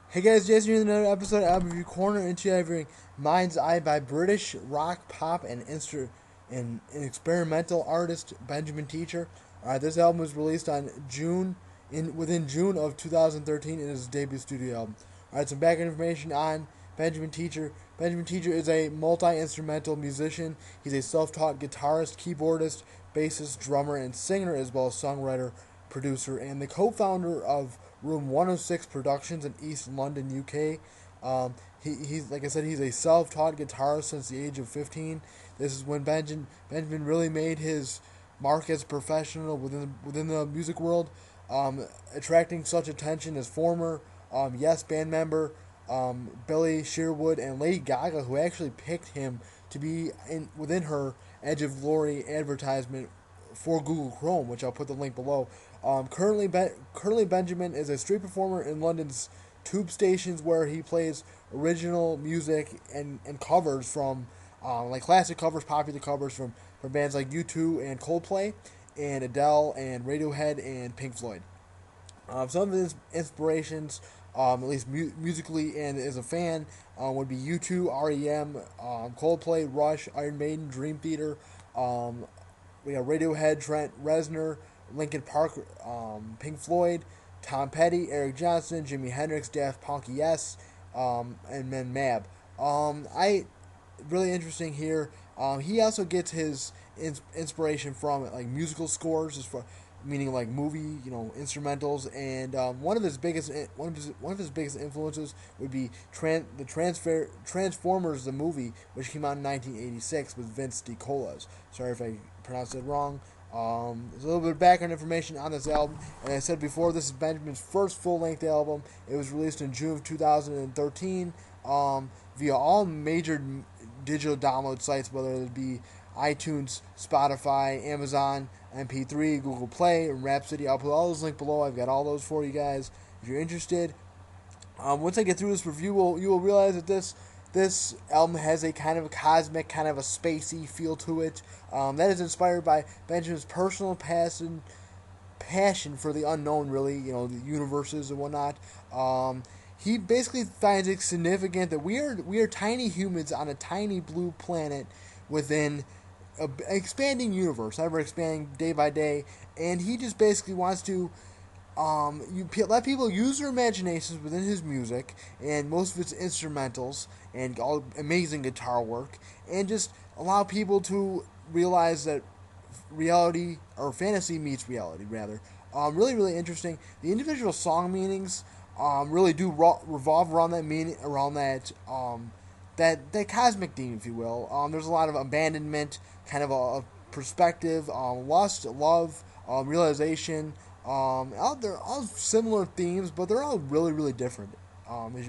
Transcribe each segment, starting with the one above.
Hey guys, Jason here in another episode of Album Review Corner, interviewing Mind's Eye by British rock, pop, and experimental artist Benjamin Teacher. This album was released on within June of 2013 and is his debut studio album. Some background information on Benjamin Teacher. Benjamin Teacher is a multi-instrumental musician. He's a self-taught guitarist, keyboardist, bassist, drummer, and singer, as well as songwriter, producer, and the co-founder of Room 106 Productions in East London, UK. He's like I said, he's a self-taught guitarist since the age of 15. This is when Benjamin really made his mark as a professional within the music world, attracting such attention as former Yes band member Billy Sherwood and Lady Gaga, who actually picked him to be within her Edge of Glory advertisement for Google Chrome, which I'll put the link below. Currently, Benjamin is a street performer in London's tube stations where he plays original music and covers from like classic covers, popular covers from bands like U2 and Coldplay, and Adele and Radiohead and Pink Floyd. Some of his inspirations, at least musically and as a fan, would be U2, R.E.M, Coldplay, Rush, Iron Maiden, Dream Theater. We got Radiohead, Trent, Reznor, Linkin Park, Pink Floyd, Tom Petty, Eric Johnson, Jimi Hendrix, Daft Punk, Yes, and then Mab. I really interesting here. He also gets his inspiration from like musical scores, meaning like movie, instrumentals, and one of his biggest influences would be Transformers the movie, which came out in 1986 with Vince DiCola. Sorry if I pronounced it wrong. There's a little bit of background information on this album. And I said before, this is Benjamin's first full-length album. It was released in June of 2013 via all major digital download sites, whether it be iTunes, Spotify, Amazon, MP3, Google Play, and Rhapsody. I'll put all those links below. I've got all those for you guys if you're interested. Once I get through this review, you will realize that this album has a kind of a cosmic, kind of a spacey feel to it. That is inspired by Benjamin's personal passion for the unknown, really, the universes and whatnot. He basically finds it significant that we are tiny humans on a tiny blue planet within an expanding universe, ever expanding day by day, and he just basically wants to let people use their imaginations within his music and most of its instrumentals and all amazing guitar work, and just allow people to realize that reality or fantasy meets reality, rather. Really, really interesting. The individual song meanings really do revolve around that meaning, around that cosmic theme, if you will. There's a lot of abandonment, kind of a perspective, lust, love, realization. They're all similar themes, but they're all really, really different.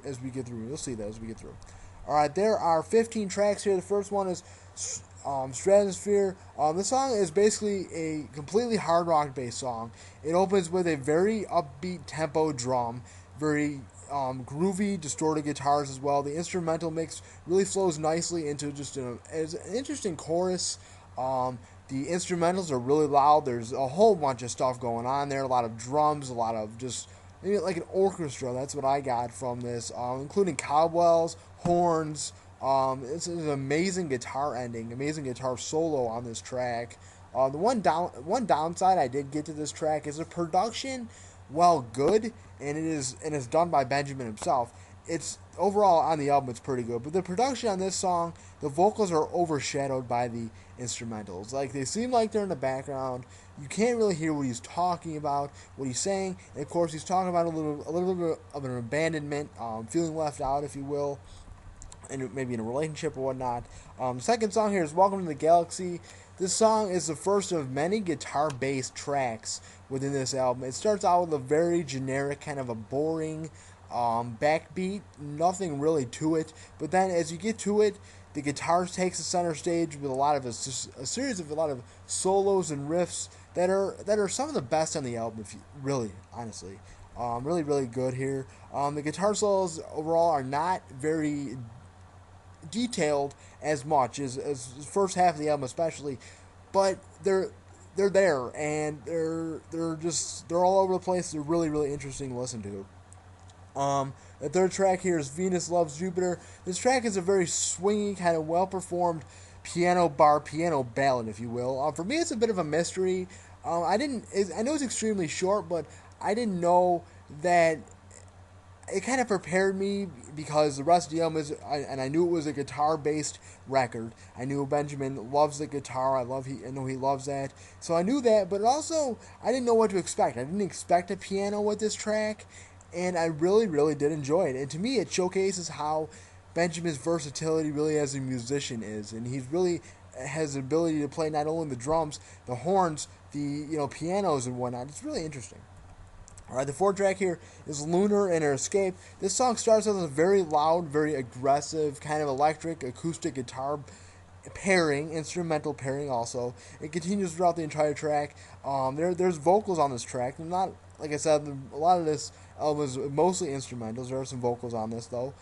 As we get through, you'll see that as we get through. All right, there are 15 tracks here. The first one is Stratmosphere. The song is basically a completely hard rock based song. It opens with a very upbeat tempo drum, very groovy, distorted guitars as well. The instrumental mix really flows nicely into just an interesting chorus. The instrumentals are really loud. There's a whole bunch of stuff going on there. A lot of drums, a lot of just maybe like an orchestra. That's what I got from this, including cowbells, horns. It's an amazing guitar ending, amazing guitar solo on this track. The one downside I did get to this track is the production. While good, and it's done by Benjamin himself. It's overall on the album, it's pretty good. But the production on this song, the vocals are overshadowed by the instrumentals. Like they seem like they're in the background. You can't really hear what he's talking about, what he's saying. And of course, he's talking about a little bit of an abandonment, feeling left out, if you will, and maybe in a relationship or whatnot. The second song here is "Welcome to the Galaxy." This song is the first of many guitar-based tracks within this album. It starts out with a very generic, kind of a boring backbeat, nothing really to it. But then as you get to it, the guitar takes the center stage with a lot of a series of a lot of solos and riffs that are some of the best on the album. If you really, honestly, really, really good here. The guitar solos overall are not very detailed as much as the first half of the album, especially, but they're there and they're all over the place. They're really, really interesting to listen to. The third track here is Venus Loves Jupiter. This track is a very swingy, kind of well-performed piano ballad, if you will. For me, it's a bit of a mystery. I know it's extremely short, but I didn't know that it kind of prepared me because the rest of the album and I knew it was a guitar-based record. I knew Benjamin loves the guitar. I know he loves that. So I knew that, but also I didn't know what to expect. I didn't expect a piano with this track, and I really, really did enjoy it. And to me, it showcases how Benjamin's versatility really as a musician is, and he's really has the ability to play not only the drums, the horns, the pianos and whatnot. It's really interesting. Alright, the fourth track here is Lunar and Her Escape. This song starts with a very loud, very aggressive, kind of electric, acoustic guitar pairing, instrumental pairing also. It continues throughout the entire track. There's vocals on this track. Not, like I said, a lot of this album is mostly instrumentals. There are some vocals on this, though.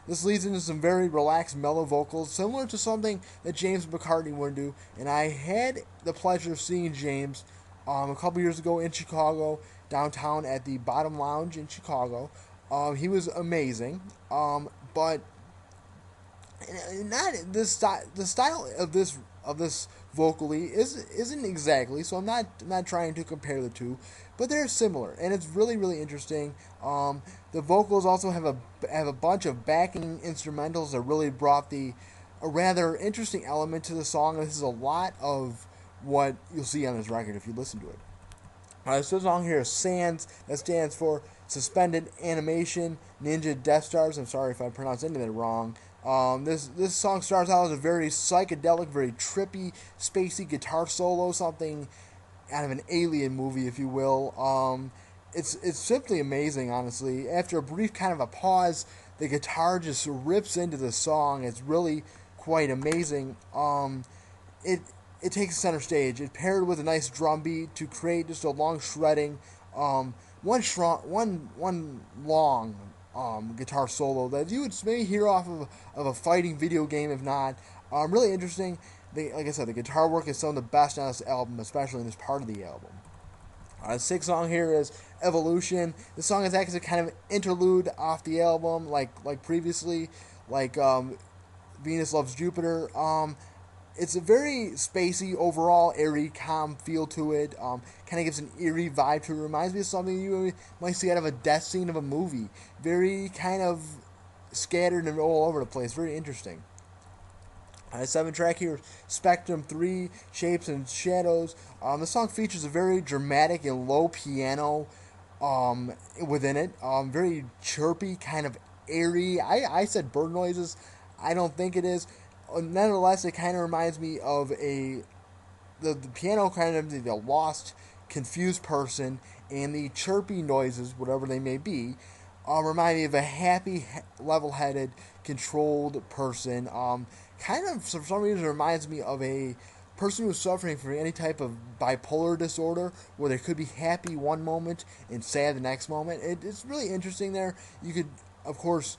This leads into some very relaxed, mellow vocals, similar to something that James McCartney would do. And I had the pleasure of seeing James a couple years ago in Chicago, downtown at the Bottom Lounge in Chicago. He was amazing, but not the style of this vocally isn't exactly. So I'm not trying to compare the two, but they're similar, and it's really, really interesting. The vocals also have a bunch of backing instrumentals that really brought a rather interesting element to the song. This is a lot of what you'll see on this record if you listen to it. This song here is SANS. That stands for Suspended Animation Ninja Death Stars. I'm sorry if I pronounced any of that wrong. This song starts out as a very psychedelic, very trippy, spacey guitar solo, something out of an alien movie, if you will. It's simply amazing, honestly. After a brief kind of a pause, the guitar just rips into the song. It's really quite amazing. It takes center stage. It paired with a nice drum beat to create just a long shredding, one long guitar solo that you would maybe hear off of a fighting video game, if not. Really interesting. Like I said, the guitar work is some of the best on this album, especially in this part of the album. The sixth song here is Evolution. This song is actually kind of interlude off the album, like previously, like Venus Loves Jupiter. It's a very spacey, overall, airy, calm feel to it. Kind of gives an eerie vibe to it. Reminds me of something you might see out of a death scene of a movie. Very kind of scattered and all over the place. Very interesting. The seventh track here, Spectrum 3, Shapes and Shadows. The song features a very dramatic and low piano within it. Very chirpy, kind of airy. I said bird noises. I don't think it is. Nonetheless, it kind of reminds me of the piano, kind of the lost, confused person, and the chirpy noises, whatever they may be, remind me of a happy, level-headed, controlled person. Kind of, for some reason, reminds me of a person who's suffering from any type of bipolar disorder, where they could be happy one moment and sad the next moment. It's really interesting there. You could, of course,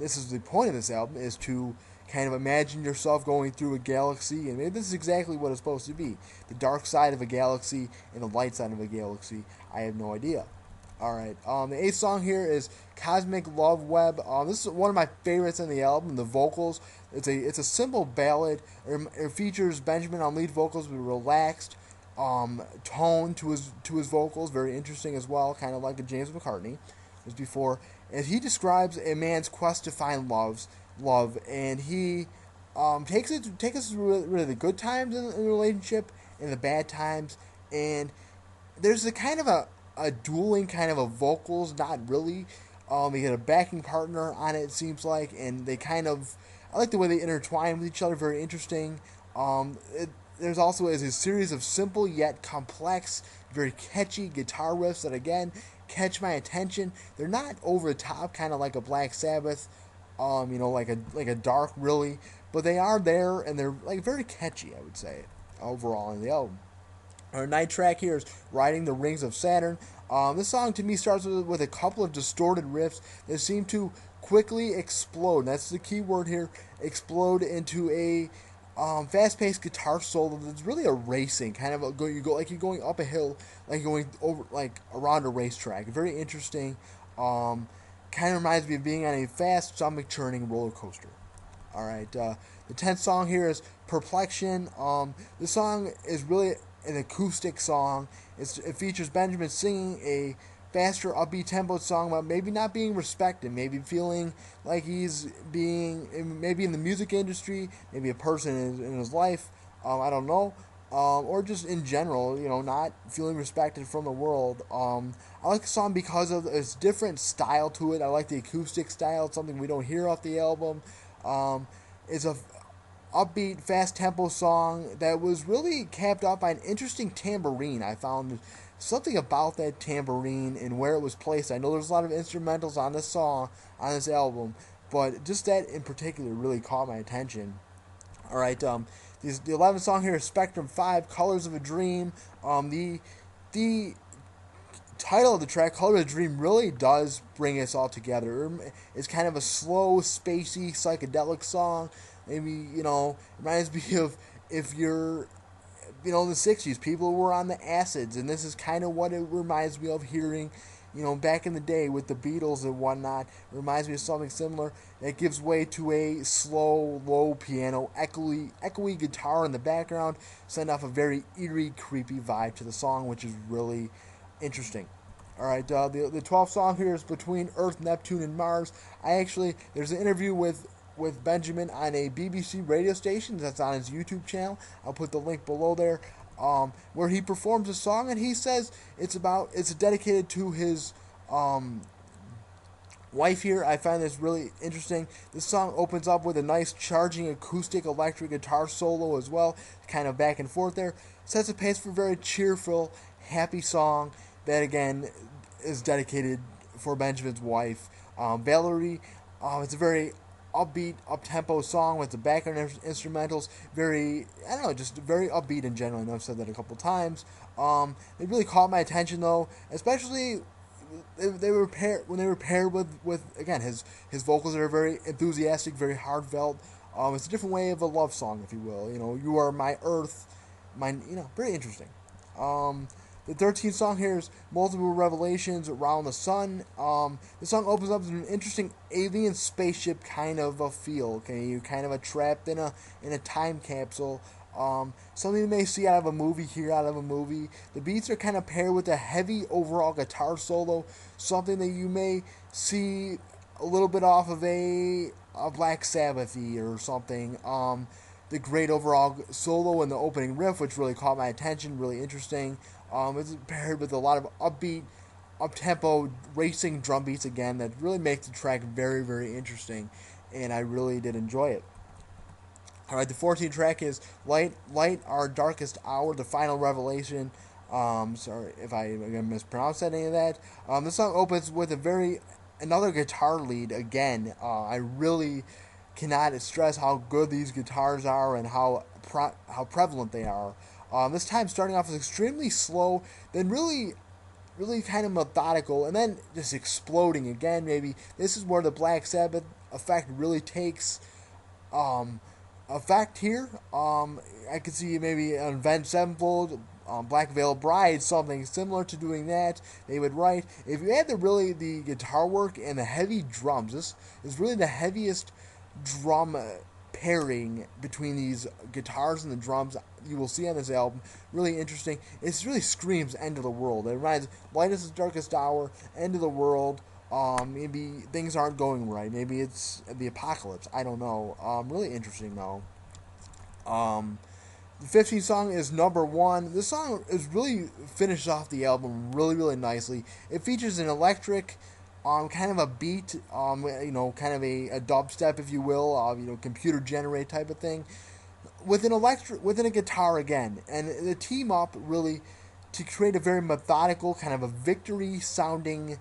this is the point of this album, is to kind of imagine yourself going through a galaxy, and maybe this is exactly what it's supposed to be. The dark side of a galaxy and the light side of a galaxy. I have no idea. Alright, the eighth song here is Cosmic Love Web. This is one of my favorites in the album, the vocals. It's a simple ballad. It features Benjamin on lead vocals with a relaxed tone to his vocals. Very interesting as well, kind of like a James McCartney as before. And he describes a man's quest to find love, and he takes us through really the good times in the relationship and the bad times. And there's a kind of a dueling kind of a vocals, not really. They get a backing partner on it seems like, and they kind of, I like the way they intertwine with each other. Very interesting. There's also a series of simple yet complex, very catchy guitar riffs that again catch my attention. They're not over the top, kind of like a Black Sabbath, like a Dark really, but they are there and they're like very catchy, I would say, overall in the album. Our ninth track here is Riding the Rings of Saturn. This song to me starts with a couple of distorted riffs that seem to quickly explode. That's the key word here. Explode into a fast-paced guitar solo that's really a racing kind of you're going up a hill, like you're going over like around a racetrack. Very interesting. Kind of reminds me of being on a fast, stomach-churning roller coaster. All right, the 10th song here is Purplexion. This song is really an acoustic song. It features Benjamin singing a faster, upbeat tempo song about maybe not being respected, maybe feeling like he's being, maybe in the music industry, maybe a person in his life, I don't know, or just in general, not feeling respected from the world. I like the song because of its different style to it. I like the acoustic style. It's something we don't hear off the album. It's a upbeat, fast tempo song that was really capped off by an interesting tambourine. I found something about that tambourine and where it was placed. I know there's a lot of instrumentals on this song, on this album, but just that in particular really caught my attention. All right, the 11th song here is Spectrum 5, Colors of a Dream. The title of the track, Colors of a Dream, really does bring us all together. It's kind of a slow, spacey, psychedelic song. Maybe, reminds me of if you're, in the 60s, people were on the acids, and this is kind of what it reminds me of hearing, back in the day with the Beatles and whatnot. It reminds me of something similar that gives way to a slow, low piano, echoey guitar in the background, send off a very eerie, creepy vibe to the song, which is really interesting. All right, the 12th song here is Between Earth, Neptune, and Mars. There's an interview with Benjamin on a BBC radio station that's on his YouTube channel. I'll put the link below there, where he performs a song, and he says it's dedicated to his wife here. I find this really interesting. This song opens up with a nice charging acoustic electric guitar solo as well, kind of back and forth there. Sets the pace for a very cheerful, happy song that again is dedicated for Benjamin's wife, Valerie. It's a very upbeat, up-tempo song with the background instrumentals. Just very upbeat in general. I know I've said that a couple times. It really caught my attention though, especially when they were paired with again his vocals are very enthusiastic, very heartfelt. It's a different way of a love song, if you will. You are my earth, very interesting. The 13th song here is Multiple Revelations, Around the Sun. The song opens up with an interesting alien spaceship kind of a feel. Okay, you're kind of trapped in a time capsule. Something you may see out of a movie here, out of a movie. The beats are kind of paired with a heavy overall guitar solo, something that you may see a little bit off of a Black Sabbath-y or something. The great overall solo and the opening riff, which really caught my attention, really interesting. It's paired with a lot of upbeat, up-tempo, racing drum beats again that really makes the track very, very interesting, and I really did enjoy it. Alright, the 14th track is Light, Our Darkest Hour, the final revelation. Sorry if I mispronounced any of that. The song opens with another guitar lead again. I really cannot stress how good these guitars are and how prevalent they are. This time starting off as extremely slow, then really kind of methodical, and then just exploding again. Maybe this is where the Black Sabbath effect really takes effect here. I could see maybe an Avenged Sevenfold, Black Veil Bride, something similar to doing that. They would write, if you add the guitar work and the heavy drums, this is really the heaviest drum pairing between these guitars and the drums you will see on this album. Really interesting. It really screams End of the World. It reminds Light is the Darkest Hour, End of the World. Maybe things aren't going right. Maybe it's the apocalypse. I don't know. Really interesting though. The 15th song is Number One. This song is really finished off the album really, really nicely. It features an electric, kind of a beat, kind of a dubstep, if you will, computer generated type of thing, within a guitar again, and the team up really to create a very methodical, kind of a victory sounding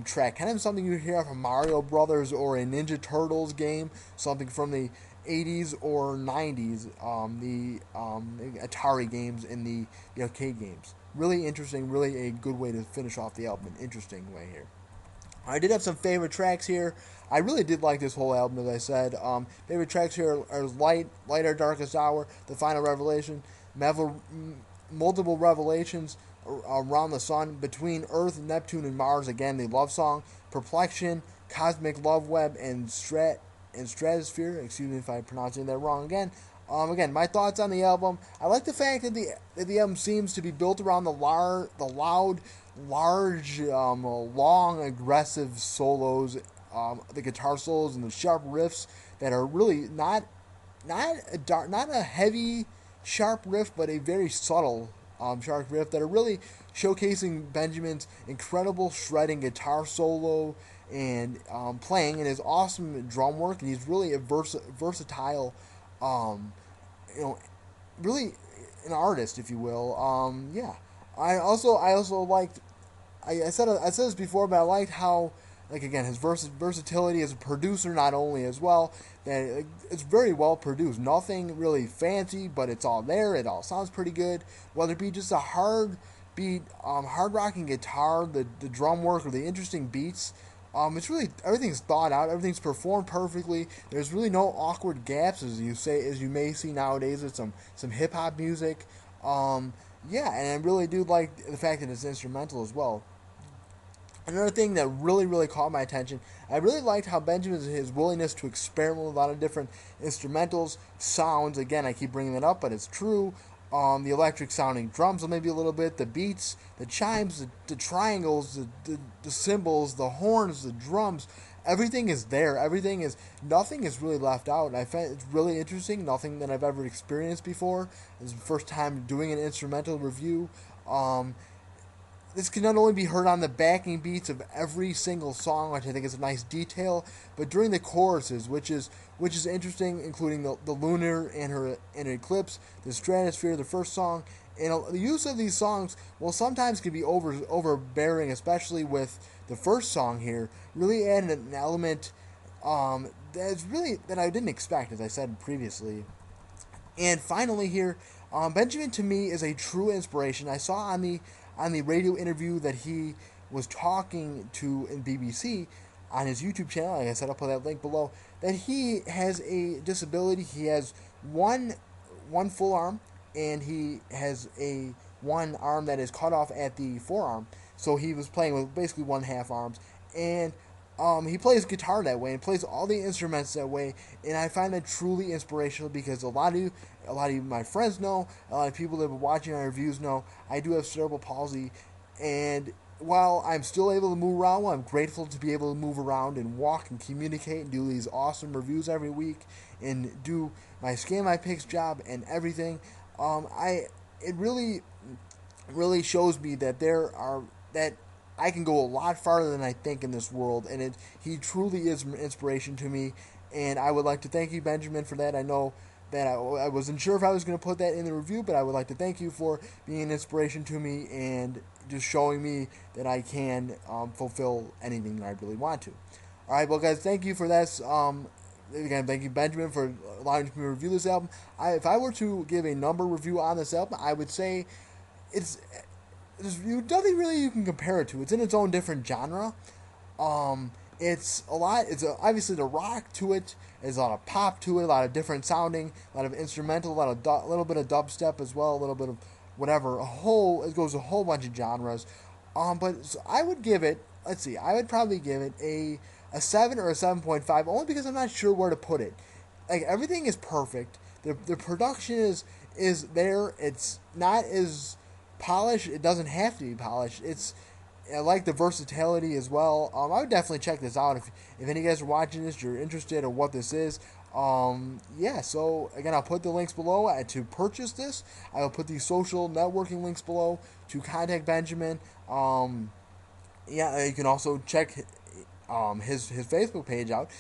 track, kind of something you hear from Mario Brothers or a Ninja Turtles game, something from the 80s or 90s, the Atari games and the arcade games. Really interesting, really a good way to finish off the album, an interesting way here. I did have some favorite tracks here. I really did like this whole album, as I said. Favorite tracks here are Light, Our Darkest Hour, The Final Revelation, Multiple Revelations, Around the Sun, Between Earth, Neptune, and Mars. Again, the love song. Purplexion, Cosmic Love Web, and Stratosphere. Excuse me if I'm pronouncing that wrong again. Again, my thoughts on the album. I like the fact that the album seems to be built around the loud, large, long, aggressive solos, the guitar solos and the sharp riffs that are really not a heavy, sharp riff, but a very subtle, sharp riff that are really showcasing Benjamin's incredible shredding guitar solo and playing and his awesome drum work. And he's really a versatile, you know, really an artist, if you will. Yeah. I also liked. I said this before, but I liked how, like, again, his versatility as a producer, not only as well, that it's very well produced. Nothing really fancy, but it's all there. It all sounds pretty good. Whether it be just a hard beat, hard rocking guitar, the drum work, or the interesting beats. It's really, everything's thought out. Everything's performed perfectly. There's really no awkward gaps, as you may see nowadays with some hip hop music. Yeah, and I really do like the fact that it's instrumental as well. Another thing that really caught my attention, I really liked how Benjamin's his willingness to experiment with a lot of different instrumentals, sounds. Again, I keep bringing that up, but it's true. The electric sounding drums, maybe a little bit, the beats, the chimes, the triangles, the cymbals, the horns, the drums. Everything is there. Nothing is really left out. And I find it's really interesting. Nothing that I've ever experienced before. This is the first time doing an instrumental review. This can not only be heard on the backing beats of every single song, which I think is a nice detail, but during the choruses, which is interesting, including the Lunar and her Eclipse, the Stratosphere, the first song, and the use of these songs, well, sometimes can be overbearing, especially with the first song here, really adding an element that I didn't expect, as I said previously. And finally here, Benjamin to me is a true inspiration. I saw on the radio interview that he was talking to in BBC on his YouTube channel, like I said, I'll put that link below, that he has a disability. He has one full arm, and he has one arm that is cut off at the forearm. So he was playing with basically one half arms, and he plays guitar that way and plays all the instruments that way, and I find that truly inspirational because a lot of my friends know, a lot of people that have been watching our reviews know, I do have cerebral palsy, and while I'm still able to move around, I'm grateful to be able to move around and walk and communicate and do these awesome reviews every week and do my Scan My Picks job and everything. It really shows me that that I can go a lot farther than I think in this world, and he truly is an inspiration to me, and I would like to thank you, Benjamin, for that. I know that I wasn't sure if I was going to put that in the review, but I would like to thank you for being an inspiration to me and just showing me that I can fulfill anything that I really want to. All right, well, guys, thank you for this. Again, thank you, Benjamin, for allowing me to review this album. If I were to give a number review on this album, I would say there's nothing really you can compare it to. It's in its own different genre. It's obviously the rock to it. There's a lot of pop to it, a lot of different sounding, a lot of instrumental, a little bit of dubstep as well, a little bit of whatever. It goes a whole bunch of genres. But so I would give it. Let's see. I would probably give it a 7 or a 7.5, only because I'm not sure where to put it. Like, everything is perfect. The production is there. It's not as polished. It doesn't have to be polished. I like the versatility as well. I would definitely check this out if any of you guys are watching this, you're interested in what this is. Yeah, so again, I'll put the links below to purchase this. I will put the social networking links below to contact Benjamin. Yeah, you can also check his Facebook page out,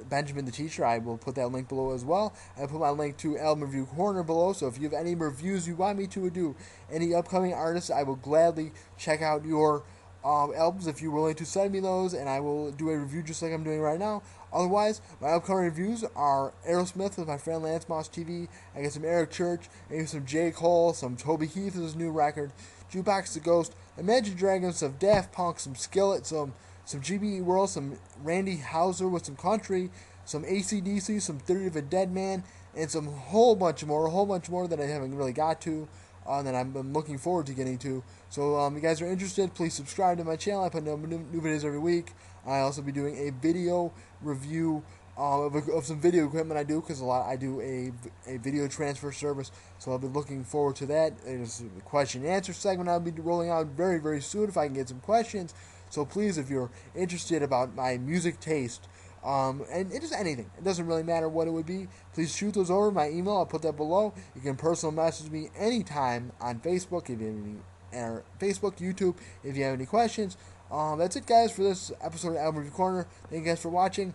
Benjamin the Teacher. I will put that link below as well. I put my link to Album Review Corner below, so if you have any reviews you want me to do, any upcoming artists, I will gladly check out your albums if you're willing to send me those, and I will do a review just like I'm doing right now. Otherwise, my upcoming reviews are Aerosmith with my friend Lance Moss TV. I get some Eric Church, maybe some J. Cole, some Toby Keith with his new record, Jukebox the Ghost, Imagine Dragons, some Daft Punk, some Skillet, some Jimmy World, some Randy Houser with some country, some AC/DC, some Theory of a Deadman, and a whole bunch more that I haven't really got to. that I'm looking forward to getting to. So if you guys are interested, please subscribe to my channel. I put new videos every week. I also be doing a video review of some video equipment I do, because I do a video transfer service, so I'll be looking forward to that. There's a question and answer segment I'll be rolling out very, very soon if I can get some questions. So please, if you're interested about my music taste, and just anything, it doesn't really matter what it would be, please shoot those over. My email, I'll put that below. You can personal message me anytime on Facebook if you have any, or Facebook, YouTube, if you have any questions. That's it, guys, for this episode of Album Review Corner. Thank you guys for watching.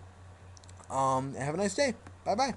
Have a nice day. Bye-bye.